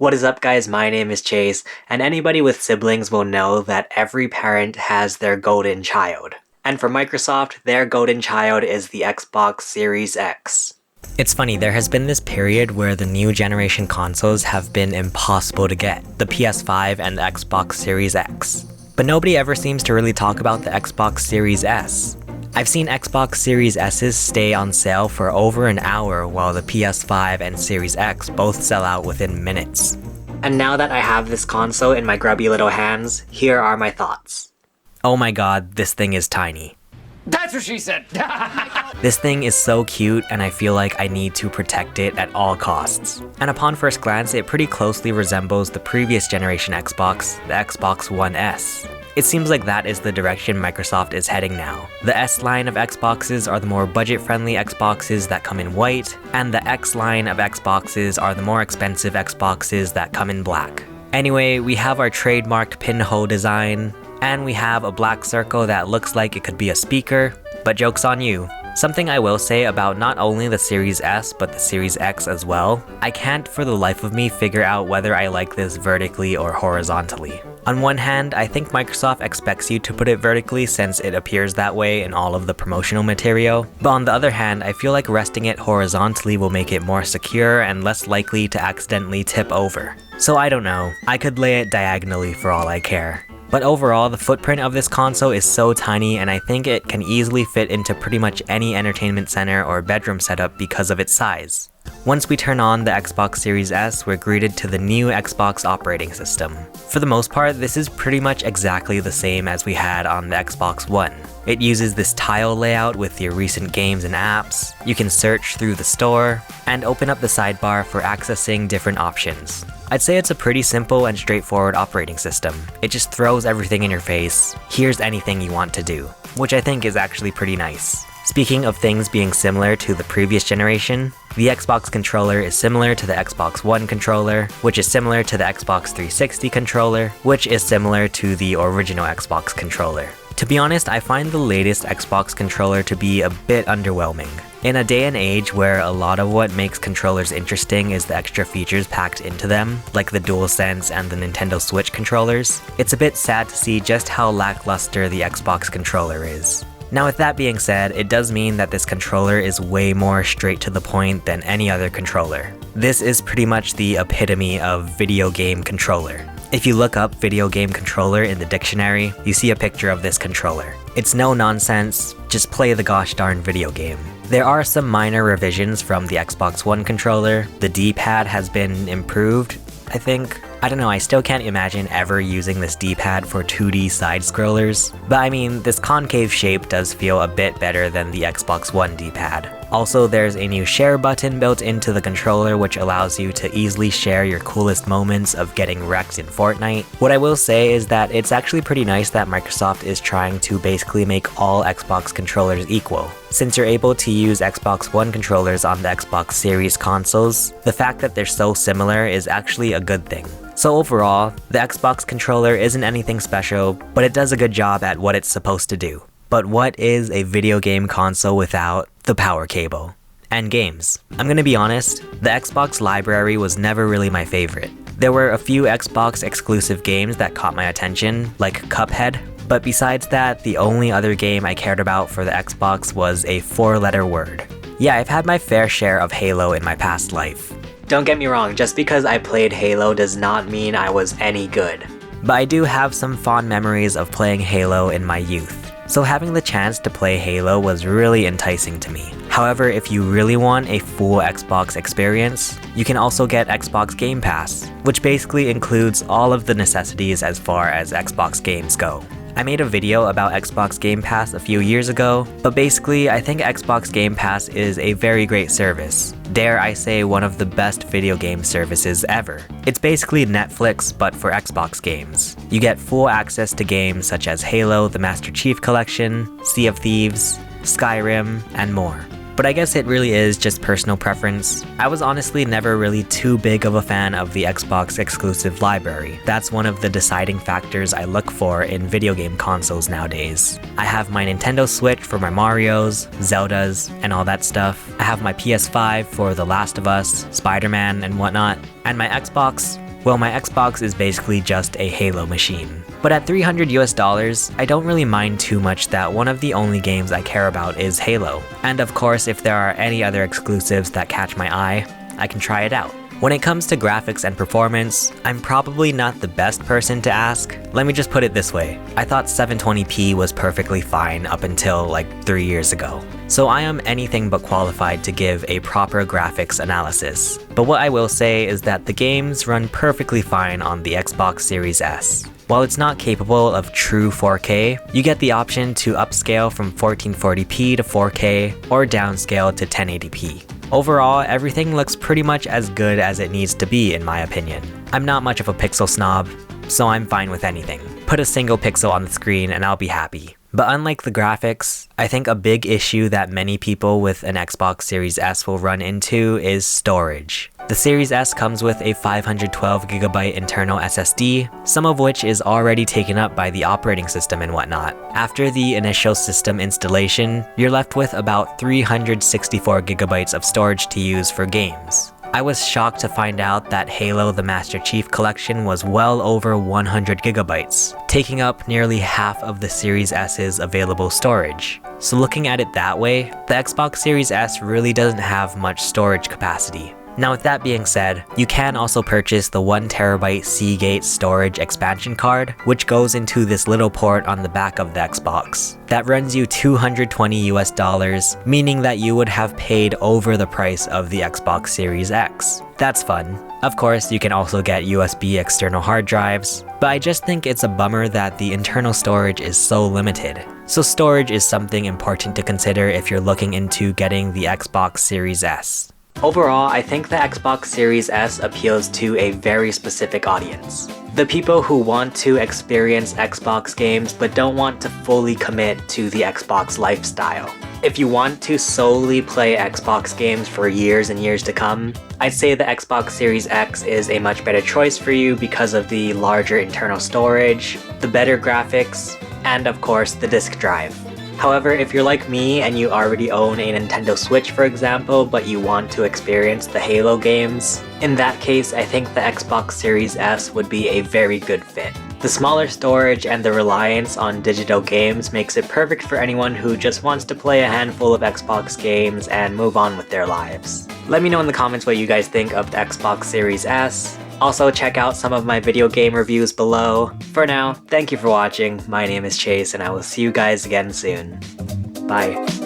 What is up, guys? My name is Chase, and anybody with siblings will know that every parent has their golden child. And for Microsoft, their golden child is the Xbox Series X. It's funny, there has been this period where the new generation consoles have been impossible to get, the PS5 and the Xbox Series X. But nobody ever seems to really talk about the Xbox Series S. I've seen Xbox Series S's stay on sale for over an hour while the PS5 and Series X both sell out within minutes. And now that I have this console in my grubby little hands, here are my thoughts. Oh my god, this thing is tiny. That's what she said! This thing is so cute and I feel like I need to protect it at all costs. And upon first glance, it pretty closely resembles the previous generation Xbox, the Xbox One S. It seems like that is the direction Microsoft is heading now. The S line of Xboxes are the more budget-friendly Xboxes that come in white, and the X line of Xboxes are the more expensive Xboxes that come in black. Anyway, we have our trademarked pinhole design, and we have a black circle that looks like it could be a speaker, but joke's on you. Something I will say about not only the Series S but the Series X as well, I can't for the life of me figure out whether I like this vertically or horizontally. On one hand, I think Microsoft expects you to put it vertically since it appears that way in all of the promotional material, but on the other hand, I feel like resting it horizontally will make it more secure and less likely to accidentally tip over. So I don't know, I could lay it diagonally for all I care. But overall, the footprint of this console is so tiny and I think it can easily fit into pretty much any entertainment center or bedroom setup because of its size. Once we turn on the Xbox Series S, we're greeted to the new Xbox operating system. For the most part, this is pretty much exactly the same as we had on the Xbox One. It uses this tile layout with your recent games and apps, you can search through the store, and open up the sidebar for accessing different options. I'd say it's a pretty simple and straightforward operating system. It just throws everything in your face, here's anything you want to do, which I think is actually pretty nice. Speaking of things being similar to the previous generation, the Xbox controller is similar to the Xbox One controller, which is similar to the Xbox 360 controller, which is similar to the original Xbox controller. To be honest, I find the latest Xbox controller to be a bit underwhelming. In a day and age where a lot of what makes controllers interesting is the extra features packed into them, like the DualSense and the Nintendo Switch controllers, it's a bit sad to see just how lackluster the Xbox controller is. Now with that being said, it does mean that this controller is way more straight to the point than any other controller. This is pretty much the epitome of video game controller. If you look up video game controller in the dictionary, you see a picture of this controller. It's no nonsense, just play the gosh darn video game. There are some minor revisions from the Xbox One controller. The D-pad has been improved, I think. I don't know, I still can't imagine ever using this D-pad for 2D side-scrollers. But I mean, this concave shape does feel a bit better than the Xbox One D-pad. Also, there's a new share button built into the controller which allows you to easily share your coolest moments of getting wrecked in Fortnite. What I will say is that it's actually pretty nice that Microsoft is trying to basically make all Xbox controllers equal. Since you're able to use Xbox One controllers on the Xbox Series consoles, the fact that they're so similar is actually a good thing. So overall, the Xbox controller isn't anything special, but it does a good job at what it's supposed to do. But what is a video game console without the power cable? And games. I'm gonna be honest, the Xbox library was never really my favorite. There were a few Xbox exclusive games that caught my attention, like Cuphead, but besides that, the only other game I cared about for the Xbox was a 4-letter word. Yeah, I've had my fair share of Halo in my past life. Don't get me wrong, just because I played Halo does not mean I was any good. But I do have some fond memories of playing Halo in my youth. So having the chance to play Halo was really enticing to me. However, if you really want a full Xbox experience, you can also get Xbox Game Pass, which basically includes all of the necessities as far as Xbox games go. I made a video about Xbox Game Pass a few years ago, but basically I think Xbox Game Pass is a very great service. Dare I say one of the best video game services ever. It's basically Netflix but for Xbox games. You get full access to games such as Halo, the Master Chief Collection, Sea of Thieves, Skyrim, and more. But I guess it really is just personal preference. I was honestly never really too big of a fan of the Xbox exclusive library. That's one of the deciding factors I look for in video game consoles nowadays. I have my Nintendo Switch for my Marios, Zeldas, and all that stuff. I have my PS5 for The Last of Us, Spider-Man, and whatnot. And my Xbox, Well, my Xbox is basically just a Halo machine. But at $300 US, I don't really mind too much that one of the only games I care about is Halo. And of course, if there are any other exclusives that catch my eye, I can try it out. When it comes to graphics and performance, I'm probably not the best person to ask. Let me just put it this way. I thought 720p was perfectly fine up until like 3 years ago. So I am anything but qualified to give a proper graphics analysis. But what I will say is that the games run perfectly fine on the Xbox Series S. While it's not capable of true 4K, you get the option to upscale from 1440p to 4K or downscale to 1080p. Overall, everything looks pretty much as good as it needs to be in my opinion. I'm not much of a pixel snob, so I'm fine with anything. Put a single pixel on the screen and I'll be happy. But unlike the graphics, I think a big issue that many people with an Xbox Series S will run into is storage. The Series S comes with a 512GB internal SSD, some of which is already taken up by the operating system and whatnot. After the initial system installation, you're left with about 364GB of storage to use for games. I was shocked to find out that Halo the Master Chief Collection was well over 100GB, taking up nearly half of the Series S's available storage. So looking at it that way, the Xbox Series S really doesn't have much storage capacity. Now with that being said, you can also purchase the 1TB Seagate storage expansion card, which goes into this little port on the back of the Xbox. That runs you $220 US, meaning that you would have paid over the price of the Xbox Series X. That's fun. Of course, you can also get USB external hard drives, but I just think it's a bummer that the internal storage is so limited. So storage is something important to consider if you're looking into getting the Xbox Series S. Overall, I think the Xbox Series S appeals to a very specific audience. The people who want to experience Xbox games but don't want to fully commit to the Xbox lifestyle. If you want to solely play Xbox games for years and years to come, I'd say the Xbox Series X is a much better choice for you because of the larger internal storage, the better graphics, and of course the disk drive. However, if you're like me and you already own a Nintendo Switch for example, but you want to experience the Halo games, in that case I think the Xbox Series S would be a very good fit. The smaller storage and the reliance on digital games makes it perfect for anyone who just wants to play a handful of Xbox games and move on with their lives. Let me know in the comments what you guys think of the Xbox Series S. Also, check out some of my video game reviews below. For now, thank you for watching. My name is Chase, and I will see you guys again soon. Bye.